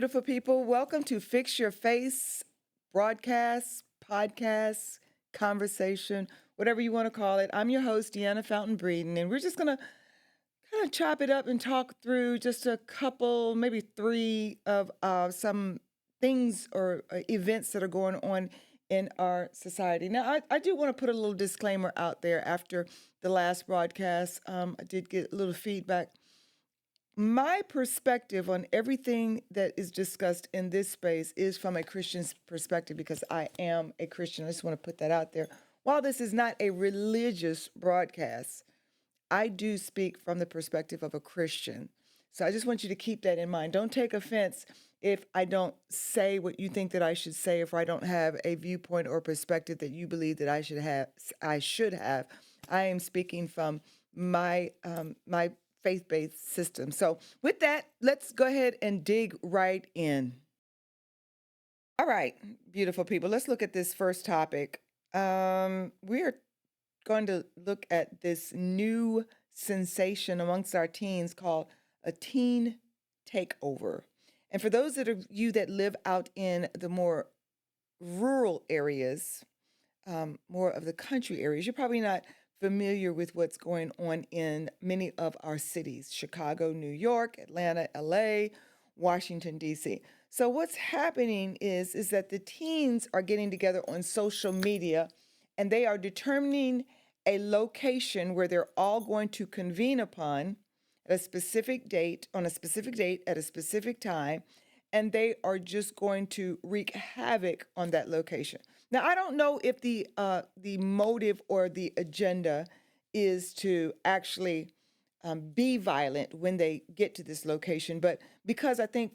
beautiful people. Welcome to Fix Your Face broadcast, podcast, conversation, whatever you want to call it. I'm your host, Deanna Fountain Breeden, and we're just going to kind of chop it up and talk through just a couple, maybe three of some things or events that are going on in our society. Now, I do want to put a little disclaimer out there after the last broadcast. I did get a little feedback. My perspective on everything that is discussed in this space is from a Christian's perspective because I am a Christian. I just want to put that out there. While this is not a religious broadcast, I do speak from the perspective of a Christian. So I just want you to keep that in mind. Don't take offense if I don't say what you think that I should say, if I don't have a viewpoint or perspective that you believe that I should have. I am speaking from my faith-based system. So with that, let's go ahead and dig right in. All right, beautiful people, let's look at this first topic. We're going to look at this new sensation amongst our teens called a teen takeover. And for those of you that live out in the more rural areas, more of the country areas, you're probably not familiar with what's going on in many of our cities: Chicago, New York, Atlanta, LA, Washington, D.C. So what's happening is that the teens are getting together on social media and they are determining a location where they're all going to convene upon at a specific date, on a specific date at a specific time, and they are just going to wreak havoc on that location. Now, I don't know if the motive or the agenda is to actually be violent when they get to this location, but because I think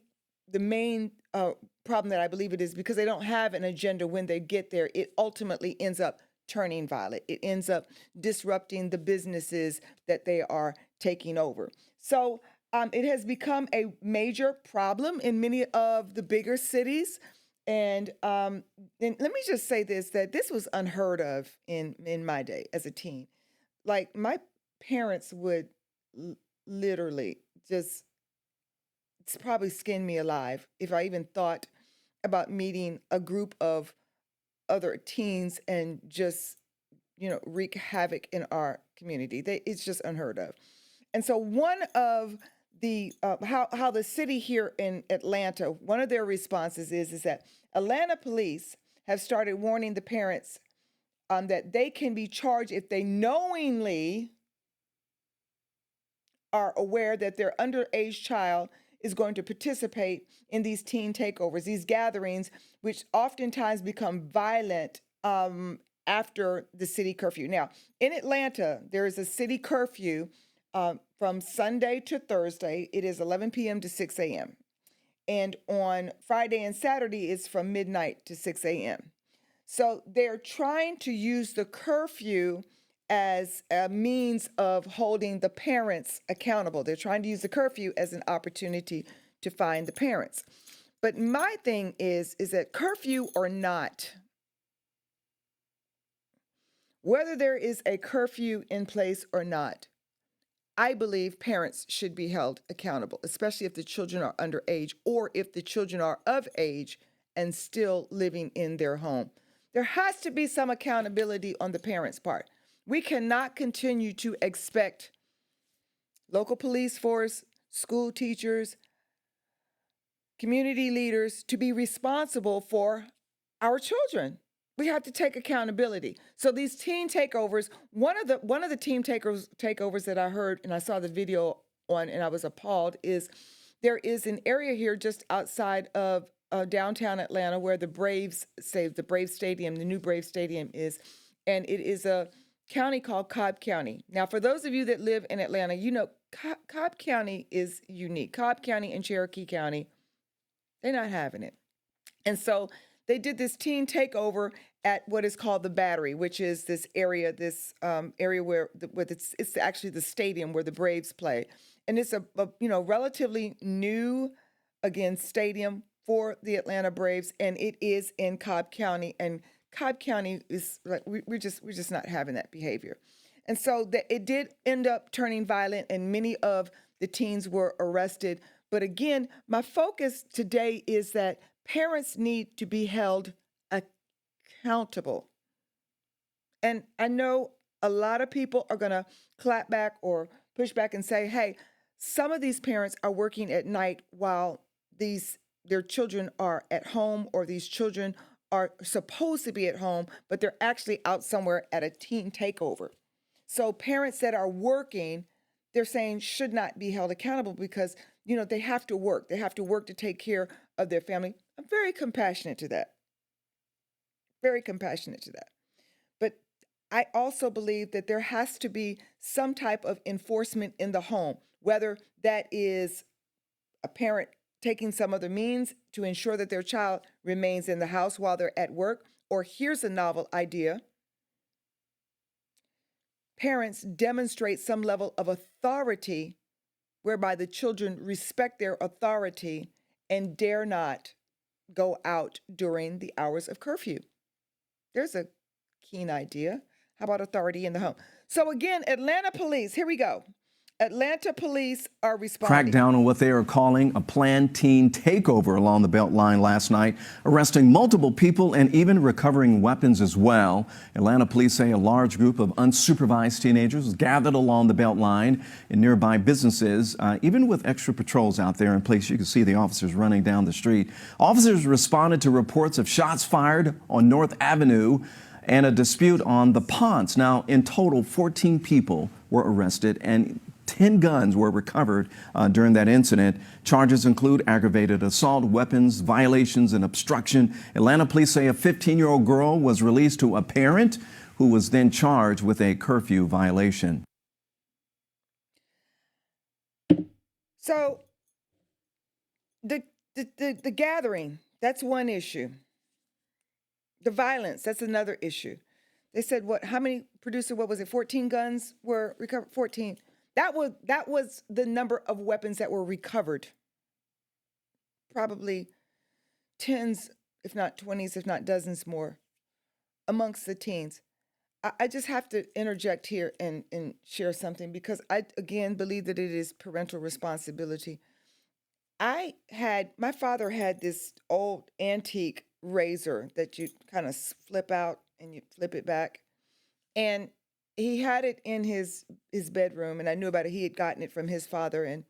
the main problem that I believe it is because they don't have an agenda when they get there, it ultimately ends up turning violent. It ends up disrupting the businesses that they are taking over. So it has become a major problem in many of the bigger cities. And let me just say this, that this was unheard of in my day as a teen. Like my parents would literally just, it's probably skin me alive if I even thought about meeting a group of other teens and just, wreak havoc in our community. It's just unheard of. And so one of the how the city here in Atlanta, one of their responses is that Atlanta police have started warning the parents that they can be charged if they knowingly are aware that their underage child is going to participate in these teen takeovers, these gatherings, which oftentimes become violent after the city curfew. Now, in Atlanta, there is a city curfew from Sunday to Thursday. It is 11 p.m. to 6 a.m. And on Friday and Saturday, it's from midnight to 6 a.m. So they're trying to use the curfew as a means of holding the parents accountable. They're trying to use the curfew as an opportunity to find the parents. But my thing is that curfew or not, whether there is a curfew in place or not, I believe parents should be held accountable, especially if the children are underage or if the children are of age and still living in their home. There has to be some accountability on the parents' part. We cannot continue to expect local police force, school teachers, community leaders to be responsible for our children. We have to take accountability. So these teen takeovers, one of the teen takeovers that I heard and I saw the video on and I was appalled is there is an area here just outside of downtown Atlanta where the Braves Stadium, the new Braves Stadium is, and it is a county called Cobb County. Now, for those of you that live in Atlanta, you know Cobb County is unique. Cobb County and Cherokee County, they're not having it. And so they did this teen takeover at what is called the Battery, which is this area where it's actually the stadium where the Braves play. And it's a relatively new, again, stadium for the Atlanta Braves, and it is in Cobb County. And Cobb County is like, we're just not having that behavior. And so it did end up turning violent, and many of the teens were arrested. But again, my focus today is that parents need to be held accountable. And I know a lot of people are going to clap back or push back and say, hey, some of these parents are working at night while their children are at home, or these children are supposed to be at home, but they're actually out somewhere at a teen takeover. So parents that are working, they're saying should not be held accountable because, they have to work. They have to work to take care of their family. I'm very compassionate to that. Very compassionate to that. But I also believe that there has to be some type of enforcement in the home, whether that is a parent taking some other means to ensure that their child remains in the house while they're at work, or here's a novel idea. Parents demonstrate some level of authority whereby the children respect their authority and dare not go out during the hours of curfew. There's a keen idea. How about authority in the home? So again, Atlanta police, here we go. Atlanta police are responding. Cracked down on what they are calling a planned teen takeover along the Beltline last night, arresting multiple people and even recovering weapons as well. Atlanta police say a large group of unsupervised teenagers gathered along the Beltline in nearby businesses, even with extra patrols out there in place. You can see the officers running down the street. Officers responded to reports of shots fired on North Avenue and a dispute on the Ponce. Now, in total, 14 people were arrested and 10 guns were recovered during that incident. Charges include aggravated assault, weapons, violations, and obstruction. Atlanta police say a 15-year-old girl was released to a parent who was then charged with a curfew violation. So the gathering, that's one issue. The violence, that's another issue. They said how many, producer, what was it, 14 guns were recovered? 14. That was the number of weapons that were recovered. Probably tens, if not 20s, if not dozens more amongst the teens. I just have to interject here and share something because I, again, believe that it is parental responsibility. My father had this old antique razor that you kind of flip out and you flip it back. And he had it in his bedroom, and I knew about it. He had gotten it from his father, and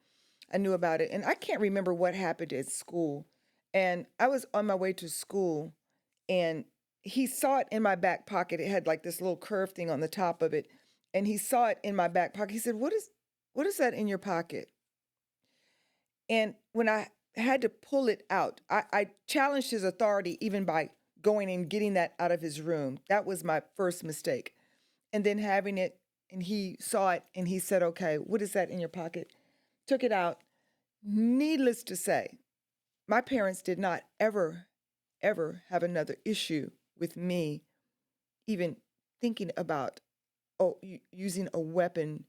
I knew about it. And I can't remember what happened at school. And I was on my way to school, and he saw it in my back pocket. It had like this little curved thing on the top of it. And he saw it in my back pocket. He said, what is that in your pocket? And when I had to pull it out, I challenged his authority even by going and getting that out of his room. That was my first mistake. And then having it, and he saw it, and he said, okay, what is that in your pocket? Took it out. Needless to say, my parents did not ever have another issue with me even thinking about using a weapon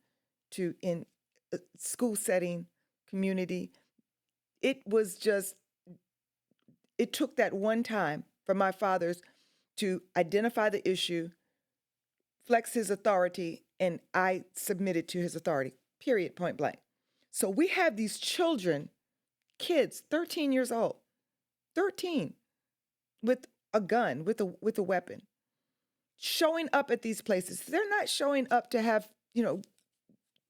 in a school setting, community. It took that one time for my fathers to identify the issue, flex his authority, and I submitted to his authority, period, point blank. So we have these children, kids, 13 years old, 13, with a gun, with a weapon, showing up at these places. They're not showing up to have,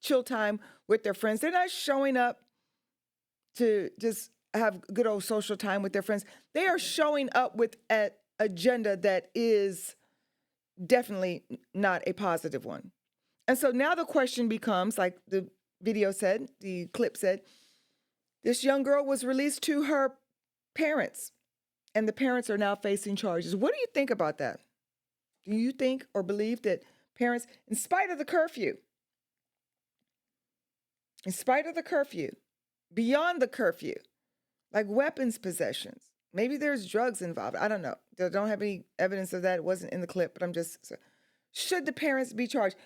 chill time with their friends. They're not showing up to just have good old social time with their friends. They are showing up with an agenda that is definitely not a positive one. And so now the question becomes, like the video said, the clip said, this young girl was released to her parents, and the parents are now facing charges. What do you think about that? Do you think or believe that parents, in spite of the curfew, beyond the curfew, like weapons possessions, maybe there's drugs involved, I don't know. They don't have any evidence of that. It wasn't in the clip, but should the parents be charged?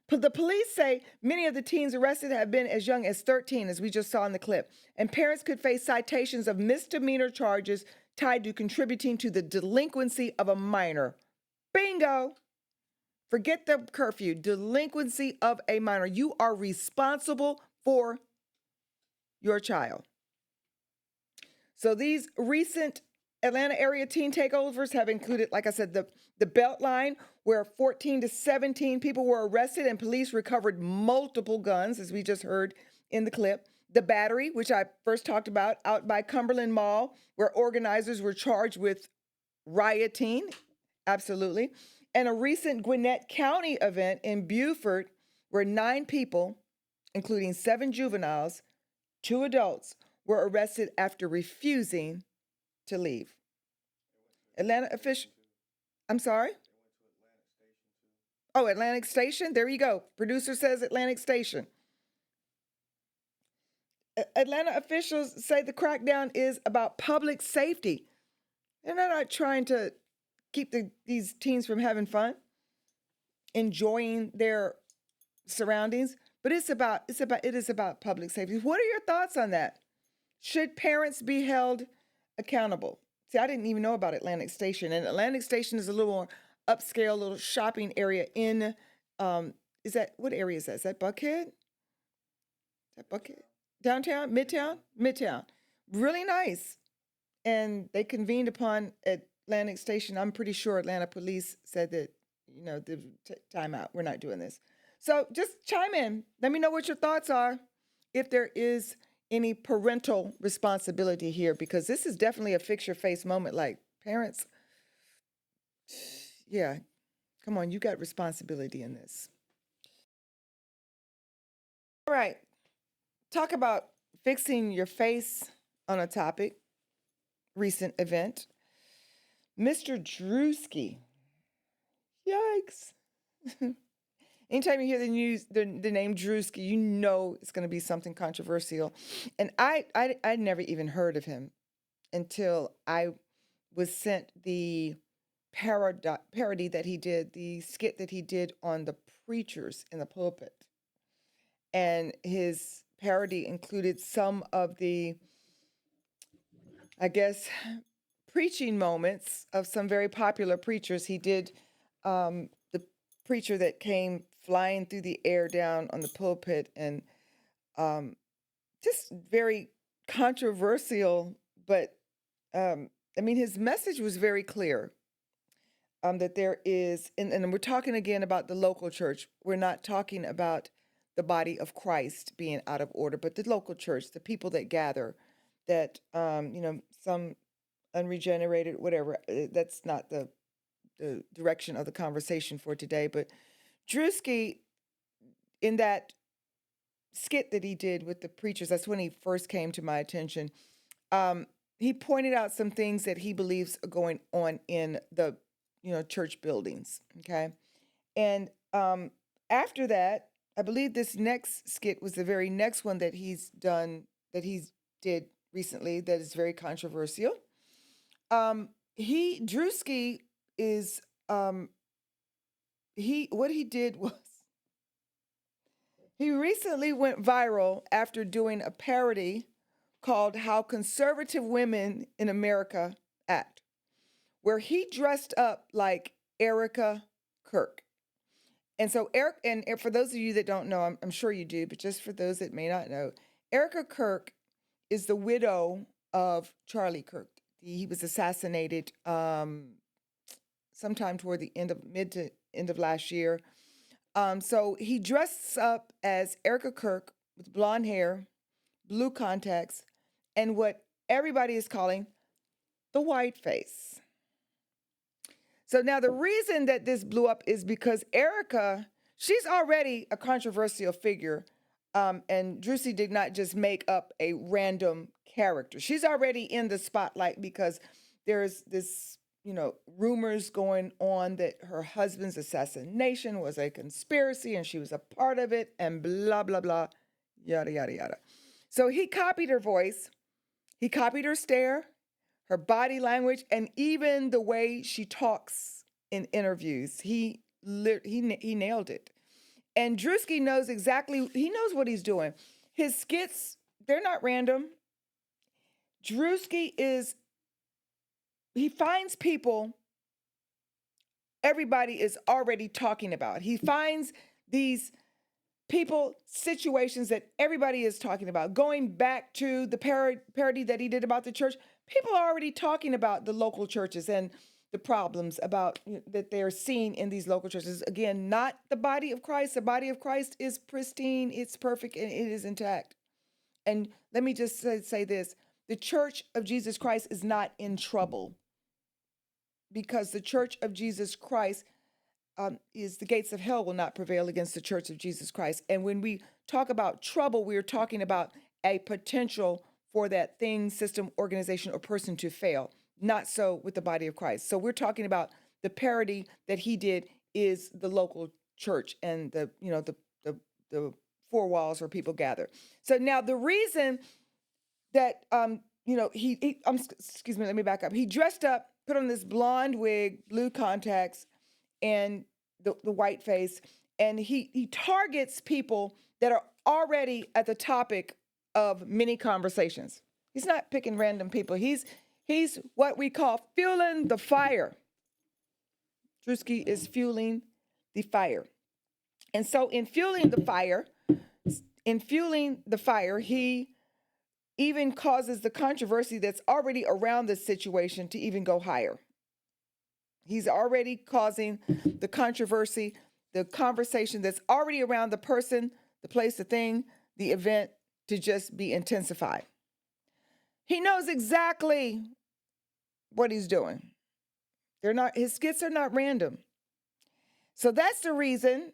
The police say many of the teens arrested have been as young as 13, as we just saw in the clip, and parents could face citations of misdemeanor charges tied to contributing to the delinquency of a minor. Bingo! Forget the curfew. Delinquency of a minor. You are responsible for your child. So these recent Atlanta area teen takeovers have included, like I said, the Beltline, where 14 to 17 people were arrested and police recovered multiple guns, as we just heard in the clip. The Battery, which I first talked about, out by Cumberland Mall, where organizers were charged with rioting, absolutely. And a recent Gwinnett County event in Beaufort, where 9 people, including 7 juveniles, 2 adults, were arrested after refusing to leave. Atlanta official. I'm sorry? Oh, Atlantic Station? There you go. Producer says Atlantic Station. Atlanta officials say the crackdown is about public safety. They're not trying to keep these teens from having fun, enjoying their surroundings, but it is about public safety. What are your thoughts on that? Should parents be held accountable? See, I didn't even know about Atlantic Station, and Atlantic Station is a little more upscale, little shopping area in. Is that what area is that? Is that Buckhead? Is that Buckhead? Downtown, Midtown. Really nice. And they convened upon Atlantic Station. I'm pretty sure Atlanta police said that, the time out. We're not doing this. So just chime in. Let me know what your thoughts are, if there is any parental responsibility here, because this is definitely a fix your face moment. Like, parents, yeah, come on, you got responsibility in this. All right, talk about fixing your face on a topic, recent event. Mr. Druski. Yikes. Anytime you hear the news, the name Druski, you know it's going to be something controversial. And I'd never even heard of him until I was sent the parody that he did, the skit that he did on the preachers in the pulpit. And his parody included some of the, I guess, preaching moments of some very popular preachers. He did the preacher that came flying through the air down on the pulpit, and just very controversial, but his message was very clear, that there is, and we're talking again about the local church. We're not talking about the body of Christ being out of order, but the local church, the people that gather, that, some unregenerated, whatever, that's not the direction of the conversation for today. But Druski, in that skit that he did with the preachers, that's when he first came to my attention. He pointed out some things that he believes are going on in the, church buildings. Okay. And after that, I believe this next skit was the very next one that he's did recently that is very controversial. Druski is, what he did was, he recently went viral after doing a parody called How Conservative Women in America Act, where he dressed up like Erika Kirk. And so and for those of you that don't know, I'm sure you do, but just for those that may not know, Erika Kirk is the widow of Charlie Kirk. He was assassinated sometime toward the mid to end of last year. So he dressed up as Erika Kirk with blonde hair, blue contacts, and what everybody is calling the white face. So now the reason that this blew up is because Erika, she's already a controversial figure, and Druski did not just make up a random character. She's already in the spotlight because there's this, rumors going on that her husband's assassination was a conspiracy and she was a part of it, and blah, blah, blah, yada, yada, yada. So he copied her voice, he copied her stare, her body language, and even the way she talks in interviews. He nailed it. And Druski knows he knows what he's doing. His skits, they're not random. Druski he finds people everybody is already talking about. He finds these people, situations that everybody is talking about. Going back to the parody that he did about the church, people are already talking about the local churches and the problems about that they're seeing in these local churches. Again, not the body of Christ. The body of Christ is pristine, it's perfect, and it is intact. And let me just say this. The Church of Jesus Christ is not in trouble, because the Church of Jesus Christ is the gates of hell will not prevail against the Church of Jesus Christ. And when we talk about trouble, we're talking about a potential for that thing, system, organization, or person to fail. Not so with the body of Christ. So we're talking about the parody that he did is the local church and the four walls where people gather. So now the reason that excuse me, let me back up. He dressed up, put on this blonde wig, blue contacts, and the white face, and he targets people that are already at the topic of many conversations. He's not picking random people. He's what we call fueling the fire. Druski is fueling the fire. And so in fueling the fire, he even causes the controversy that's already around this situation to even go higher. He's already causing the controversy, the conversation that's already around the person, the place, the thing, the event, to just be intensified. He knows exactly what he's doing. His skits are not random. So that's the reason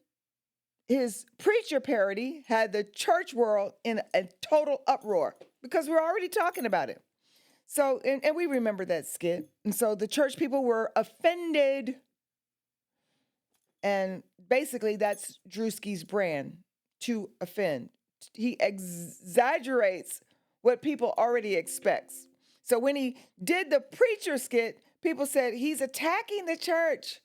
his preacher parody had the church world in a total uproar, because we're already talking about it. So, and we remember that skit. And so the church people were offended. And basically that's Druski's brand, to offend. He exaggerates what people already expects. So when he did the preacher skit, people said he's attacking the church.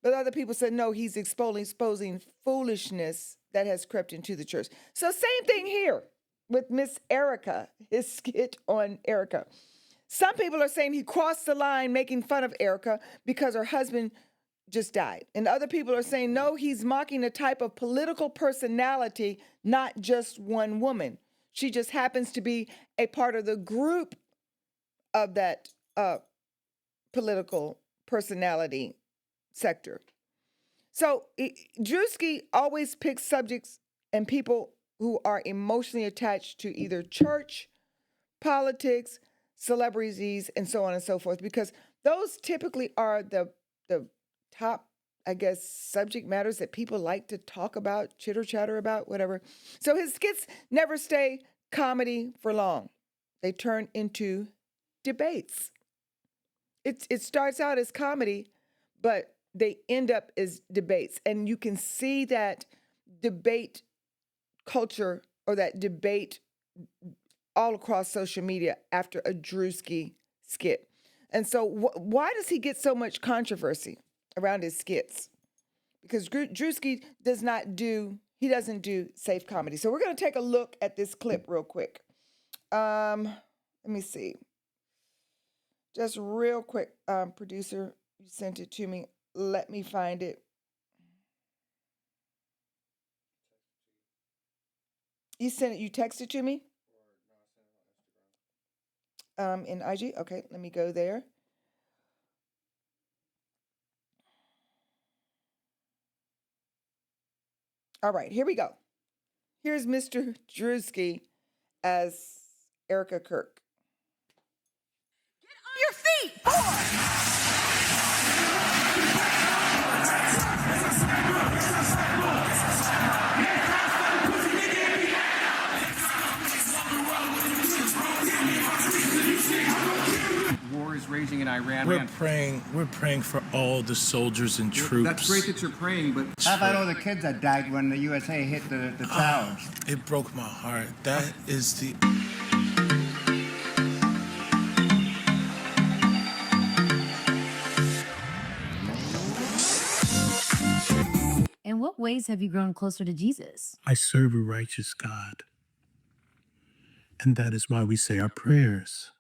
But other people said, no, he's exposing foolishness that has crept into the church. So same thing here with Miss Erika, his skit on Erika. Some people are saying he crossed the line making fun of Erika because her husband just died. And other people are saying, no, he's mocking a type of political personality, not just one woman. She just happens to be a part of the group of that political personality sector. So Druski always picks subjects and people who are emotionally attached to either church, politics, celebrities, and so on and so forth, because those typically are the top, I guess, subject matters that people like to talk about, chitter chatter about, whatever. So his skits never stay comedy for long. They turn into debates. It starts out as comedy, but they end up as debates. And you can see that debate culture, or that debate, all across social media after a Druski skit. And so why does he get so much controversy around his skits? Because Druski doesn't do safe comedy. So we're going to take a look at this clip real quick. Let me see. Just real quick, producer, you sent it to me. Let me find it. You sent it, you texted to me? In IG? Okay, let me go there. All right, here we go. Here's Mr. Druski as Erika Kirk. Get on your feet, boy! War is raging in Iran. We're praying for all the soldiers and troops. That's great that you're praying, but how about all the kids that died when the USA hit the towers? It broke my heart. That is the... In what ways have you grown closer to Jesus? I serve a righteous God. And that is why we say our prayers.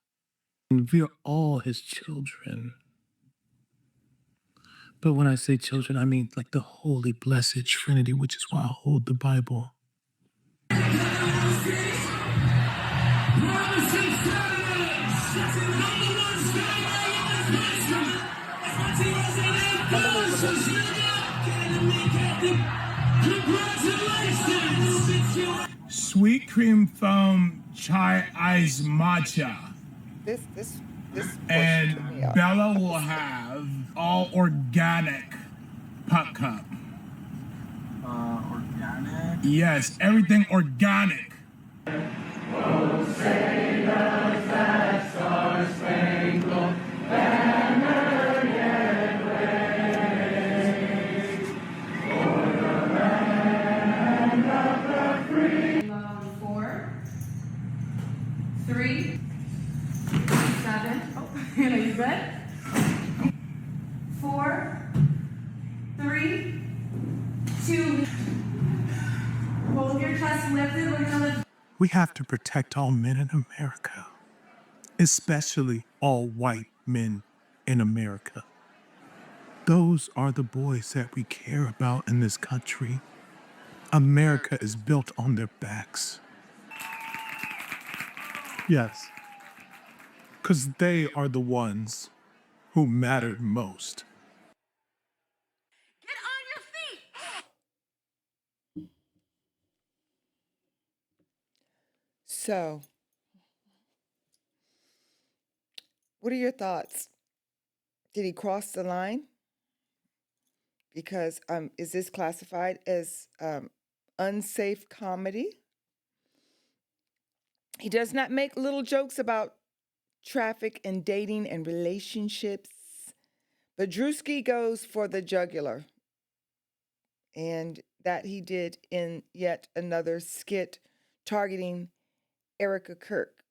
And we are all his children. But when I say children, I mean like the holy, blessed Trinity, which is why I hold the Bible. Sweet cream foam chai ice matcha. This pushed me And up. Bella will have all organic puck cup. Organic. Yes, everything organic. Four, three, 7. Oh, Hannah, you good? 4, 3, 2. Hold your chest lifted. We're gonna lift. We have to protect all men in America, especially all white men in America. Those are the boys that we care about in this country. America is built on their backs. Yes, because they are the ones who matter most. Get on your feet. So, what are your thoughts? Did he cross the line? Because is this classified as unsafe comedy? He does not make little jokes about traffic and dating and relationships, but Druski goes for the jugular. And that he did in yet another skit targeting Erika Kirk.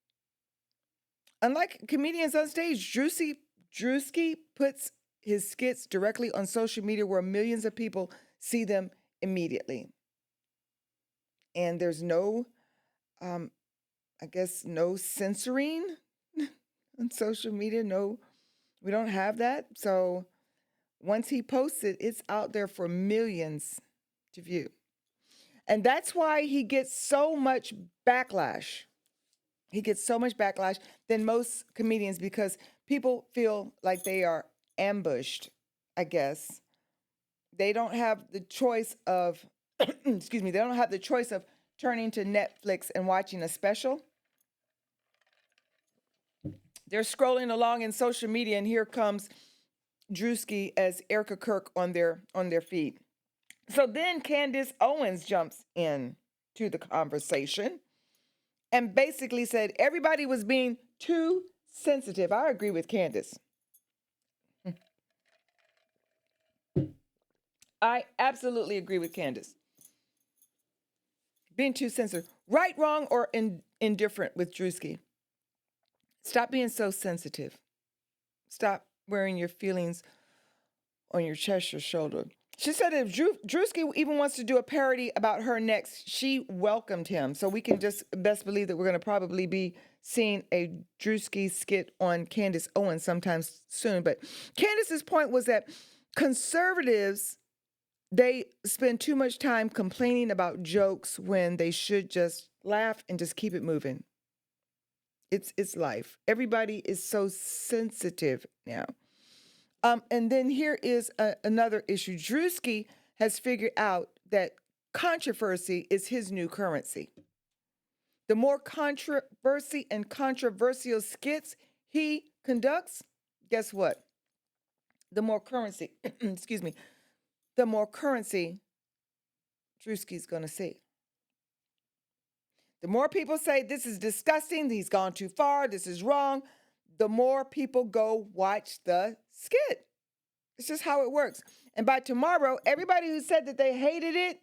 Unlike comedians on stage, Druski puts his skits directly on social media where millions of people see them immediately. And there's no, no censoring on social media. No, we don't have that. So once he posts it, it's out there for millions to view. And that's why he gets so much backlash. He gets so much backlash than most comedians because people feel like they are ambushed, I guess. They don't have the choice of, they don't have the choice of turning to Netflix and watching a special. They're scrolling along in social media, and here comes Druski as Erika Kirk on their feed. So then Candace Owens jumps in to the conversation and basically said everybody was being too sensitive. I agree with Candace. I absolutely agree with Candace. Being too sensitive. Right, wrong, or indifferent with Druski. Stop being so sensitive. Stop wearing your feelings on your chest or shoulder. She said if Druski even wants to do a parody about her next, she welcomed him. So we can just best believe that we're going to probably be seeing a Druski skit on Candace Owens sometime soon. But Candace's point was that conservatives, they spend too much time complaining about jokes when they should just laugh and just keep it moving. It's life. Everybody is so sensitive now. And then here is another issue. Druski has figured out that controversy is his new currency. The more controversy and controversial skits he conducts, guess what? The more currency, the more currency Druski's going to see. The more people say this is disgusting, he's gone too far, this is wrong, the more people go watch the skit. It's just how it works. And by tomorrow, everybody who said that they hated it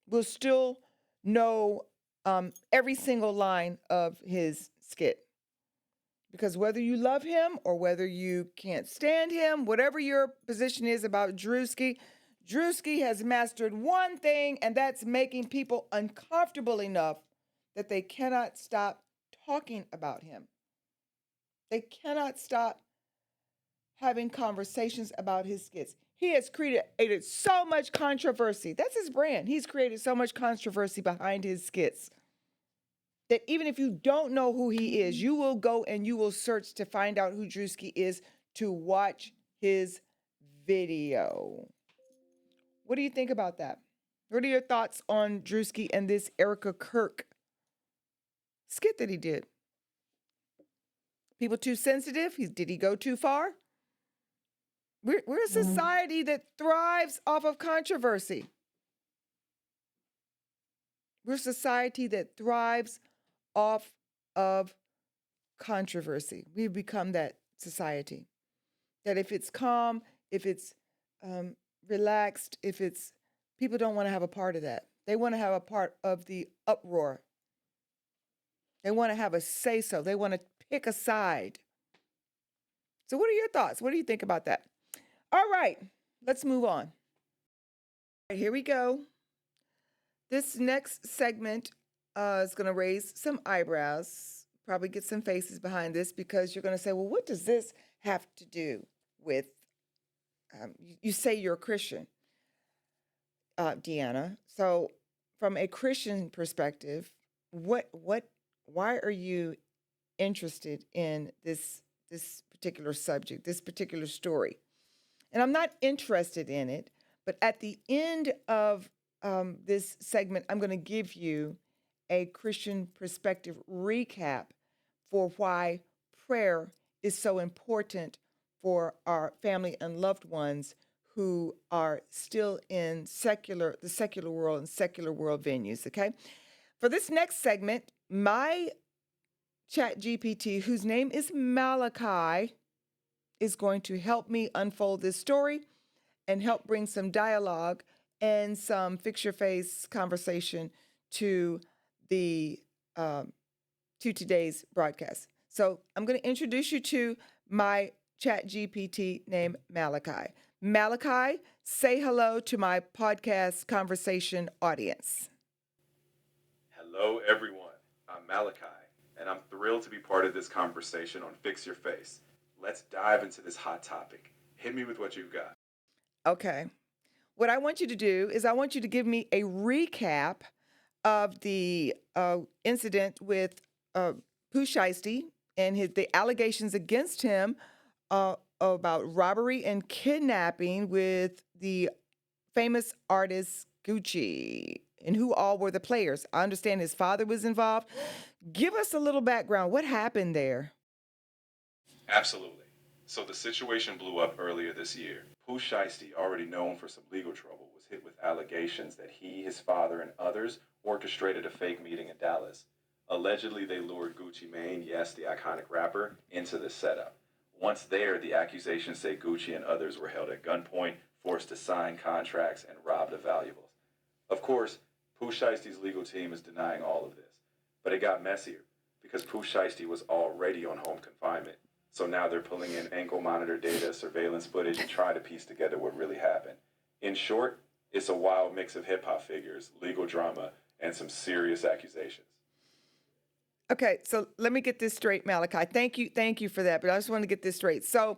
will still know every single line of his skit. Because whether you love him or whether you can't stand him, whatever your position is about Druski has mastered one thing, and that's making people uncomfortable enough that they cannot stop talking about him. They cannot stop having conversations about his skits. He has created so much controversy. That's his brand. He's created so much controversy behind his skits that even if you don't know who he is, you will go and you will search to find out who Druski is to watch his video. What do you think about that? What are your thoughts on Druski and this Erika Kirk skit that he did? People too sensitive? Did he go too far? We're a society that thrives off of controversy. We're a society that thrives off of controversy. We've become that society. That if it's calm, if it's relaxed, if it's people don't want to have a part of that. They want to have a part of the uproar. They want to have a say so. They want to pick a side. So, what are your thoughts? What do you think about that? All right, let's move on. All right, here we go. This next segment is going to raise some eyebrows, probably get some faces behind this because you're going to say, well, what does this have to do with, you say you're a Christian, Deanna. So from a Christian perspective, why are you interested in this particular subject, this particular story? And I'm not interested in it, but at the end of this segment, I'm going to give you a Christian perspective recap for why prayer is so important for our family and loved ones who are still in the secular world and secular world venues, okay? For this next segment, my chat GPT, whose name is Malachi, is going to help me unfold this story and help bring some dialogue and some fix-your-face conversation to today's broadcast. So I'm going to introduce you to my chat GPT named Malachi. Malachi, say hello to my podcast conversation audience. Hello, everyone. I'm Malachi, and I'm thrilled to be part of this conversation on Fix Your Face. Let's dive into this hot topic. Hit me with what you've got. Okay. What I want you to do is I want you to give me a recap of the incident with Pooh Shiesty and the allegations against him about robbery and kidnapping with the famous artist Gucci, and who all were the players. I understand his father was involved. Give us a little background. What happened there? Absolutely. So the situation blew up earlier this year. Pooh Shiesty, already known for some legal trouble, was hit with allegations that he, his father, and others orchestrated a fake meeting in Dallas. Allegedly, they lured Gucci Mane, yes, the iconic rapper, into the setup. Once there, the accusations say Gucci and others were held at gunpoint, forced to sign contracts, and robbed of valuables. Of course, Pooh Shiesty's legal team is denying all of this. But it got messier, because Pooh Shiesty was already on home confinement. So now they're pulling in ankle monitor data, surveillance footage, and trying to piece together what really happened. In short, it's a wild mix of hip-hop figures, legal drama, and some serious accusations. Okay, so let me get this straight, Malachi. Thank you for that. But I just want to get this straight. So,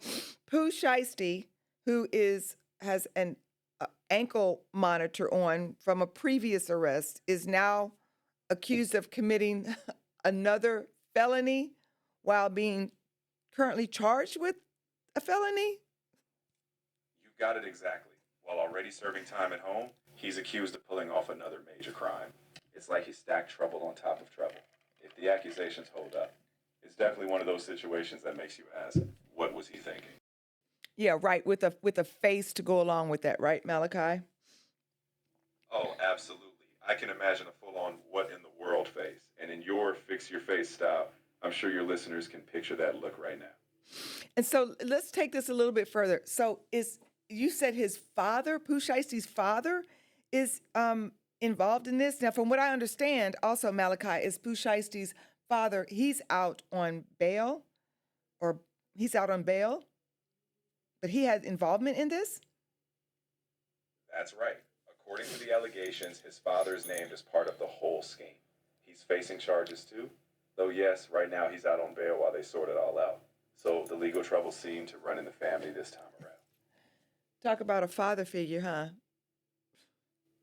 Pooh Shiesty, who has an ankle monitor on from a previous arrest, is now accused of committing another felony while being currently charged with a felony? You got it exactly. While already serving time at home, he's accused of pulling off another major crime. It's like he stacked trouble on top of trouble. If the accusations hold up, it's definitely one of those situations that makes you ask, what was he thinking? Yeah, right. With a face to go along with that, right, Malachi? Oh, absolutely. I can imagine a full-on what in the world face. And in your fix your face style, I'm sure your listeners can picture that look right now. And so let's take this a little bit further. So you said his father, Pooh Shiesty's father, is involved in this? Now, from what I understand, also Malachi, is Pooh Shiesty's father, he's out on bail, but he had involvement in this? That's right. According to the allegations, his father is named as part of the whole scheme. He's facing charges too, though yes, right now he's out on bail while they sort it all out. So the legal troubles seem to run in the family this time around. Talk about a father figure, huh?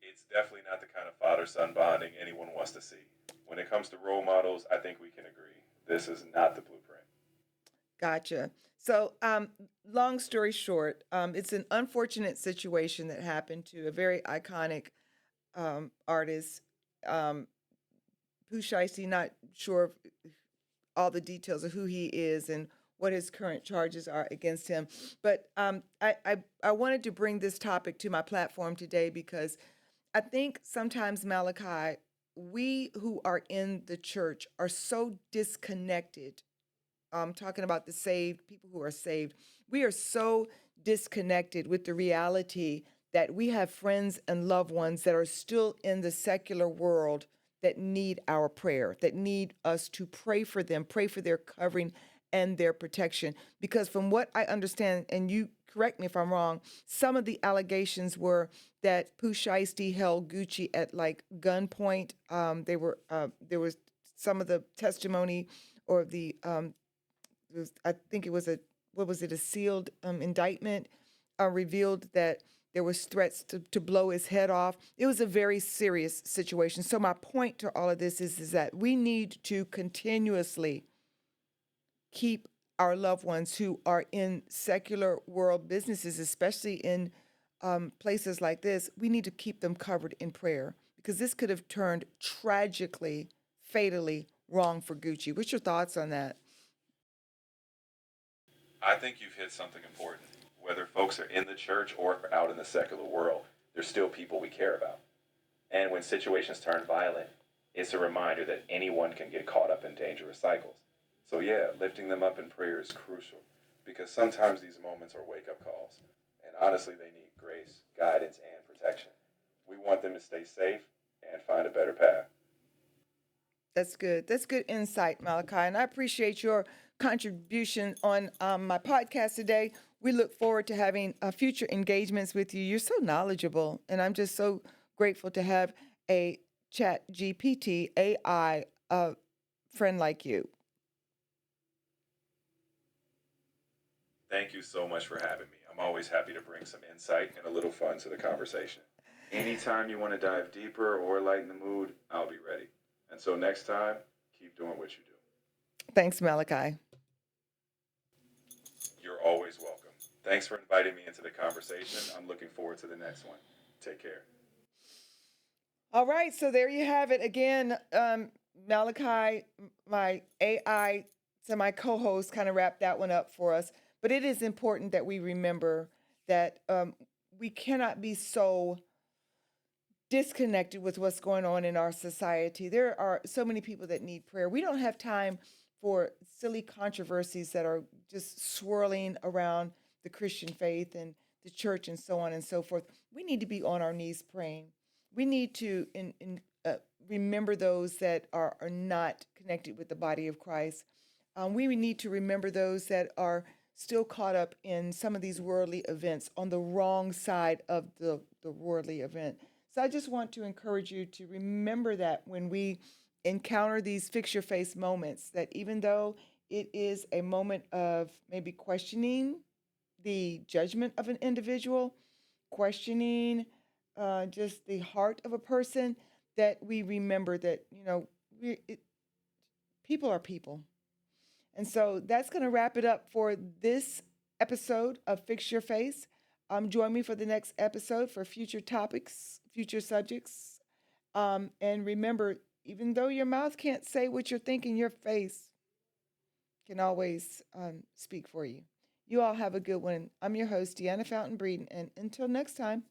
It's definitely not the kind of father-son bonding anyone wants to see. When it comes to role models, I think we can agree. This is not the blueprint. Gotcha. So, long story short, it's an unfortunate situation that happened to a very iconic artist, um, Pooh Shiesty. Not sure of all the details of who he is and what his current charges are against him. But I wanted to bring this topic to my platform today because I think sometimes, Malachi, we who are in the church are so disconnected. Talking about the saved, people who are saved, we are so disconnected with the reality that we have friends and loved ones that are still in the secular world that need our prayer, that need us to pray for them, pray for their covering and their protection. Because from what I understand, and you correct me if I'm wrong, some of the allegations were that Pooh Shiesty held Gucci at like gunpoint. There was some of the testimony or the I think it was a sealed indictment revealed that there was threats to blow his head off. It was a very serious situation. So my point to all of this is that we need to continuously keep our loved ones who are in secular world businesses, especially in places like this, we need to keep them covered in prayer because this could have turned tragically, fatally wrong for Gucci. What's your thoughts on that? I think you've hit something important. Whether folks are in the church or out in the secular world, there's still people we care about. And when situations turn violent, it's a reminder that anyone can get caught up in dangerous cycles. So yeah, lifting them up in prayer is crucial because sometimes these moments are wake-up calls. And honestly, they need grace, guidance, and protection. We want them to stay safe and find a better path. That's good. That's good insight, Malachi. And I appreciate your contribution on my podcast today. We look forward to having future engagements with you. You're so knowledgeable, and I'm just so grateful to have a Chat GPT AI friend like you. Thank you so much for having me. I'm always happy to bring some insight and a little fun to the conversation. Anytime you want to dive deeper or lighten the mood, I'll be ready. Until next time, keep doing what you do. Thanks, Malachi. You're always welcome. Thanks for inviting me into the conversation. I'm looking forward to the next one. Take care. All right, so there you have it again. Malachi, my AI, so my co-host, kind of wrapped that one up for us. But it is important that we remember that we cannot be so disconnected with what's going on in our society. There are so many people that need prayer. We don't have time for silly controversies that are just swirling around the Christian faith and the church and so on and so forth. We need to be on our knees praying. We need to remember those that are not connected with the body of Christ. We need to remember those that are still caught up in some of these worldly events on the wrong side of the worldly event. So I just want to encourage you to remember that when we encounter these fix your face moments, that even though it is a moment of maybe questioning the judgment of an individual, questioning just the heart of a person, that we remember that, people are people. And so that's going to wrap it up for this episode of Fix Your Face. Join me for the next episode for future topics, future subjects. And remember, even though your mouth can't say what you're thinking, your face can always speak for you. You all have a good one. I'm your host, Deanna Fountain Breeden, and until next time.